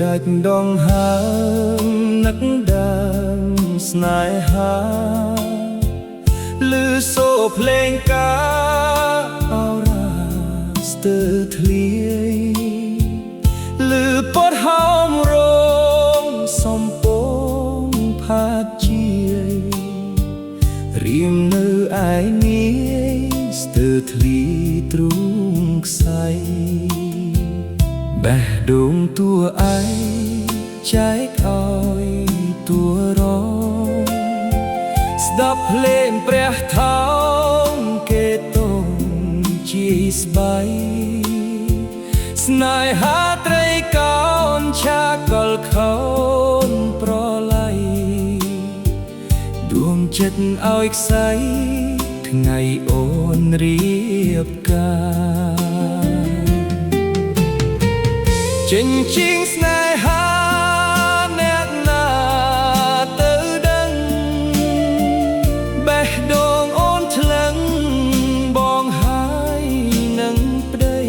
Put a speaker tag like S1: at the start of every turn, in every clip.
S1: ដាច់ដងហើមនឹកដើមស្នេហាឮសូរភ្លេងការអរ៉ាស្ទើរធ្លាយឮពត់ហោមរងសំពងផាត់ជាយរៀមនៅឯនាយស្ទើរធ្លីទ្រូងខ្សែបេះដូងតួឯងចែកឲ្យតួរងស្ដាប់ភ្លេងព្រះថោងគេតងជាស្បៃស្នេហាត្រីកោនឆាកលខូនប្រឡ័យដួងចិត្តឲ្យខ្សែថ្ងៃអូនរៀបការចិញ្ចៀងស្នេហាអ្នកណាទៅដឹងបេះដូងអូនថ្លឹងបងហើយនឹងប្តី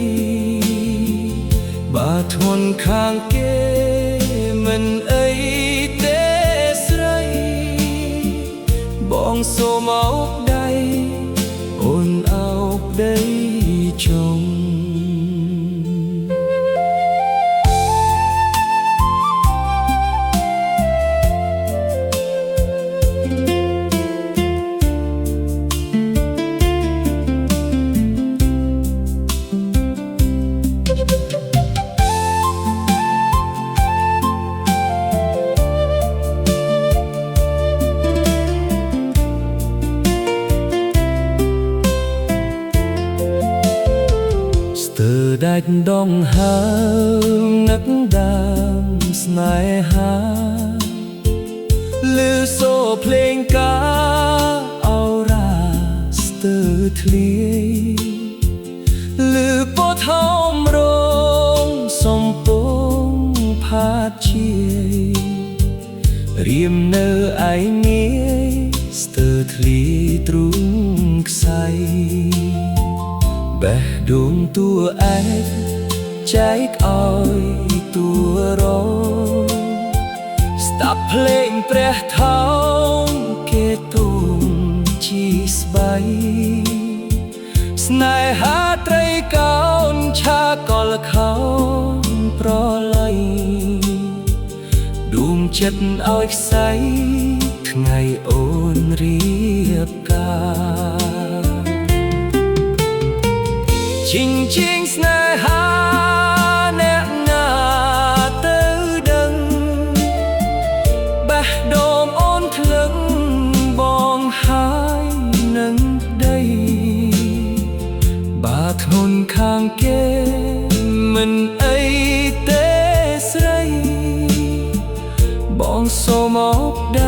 S1: បើធ្ងន់ខាងគេមិនអីទេស្រីបងសូមអោបដៃអូនអោបដីចុងដាច់ដងហើមនឹកដើមស្នេហាឮសូរភ្លេងការអរ៉ាស្ទើរធ្លាយឮពត់ហោមរងសំពងផាត់ជាយរៀមនៅឯនាយស្ទើរធ្លីទ្រូងខ្សែបេះដូងតួឯងចែកឲ្យតួរងស្ដាប់ភ្លេងព្រះថោងគេទូងជីស្បៃស្នេហាត្រីកោនឆាកលខោនប្រឡ័យដួងចិត្តឲ្យខ្សែថ្ងៃអូនរៀបការចិញ្ចៀងស្នេហាអ្នកណាទៅដឹងបេះដូងអូនថ្លឹងបងហើយនឹងប្តីបើធ្ងន់ខាងគេមិនអីទេស្រីបងសូមអោបដៃ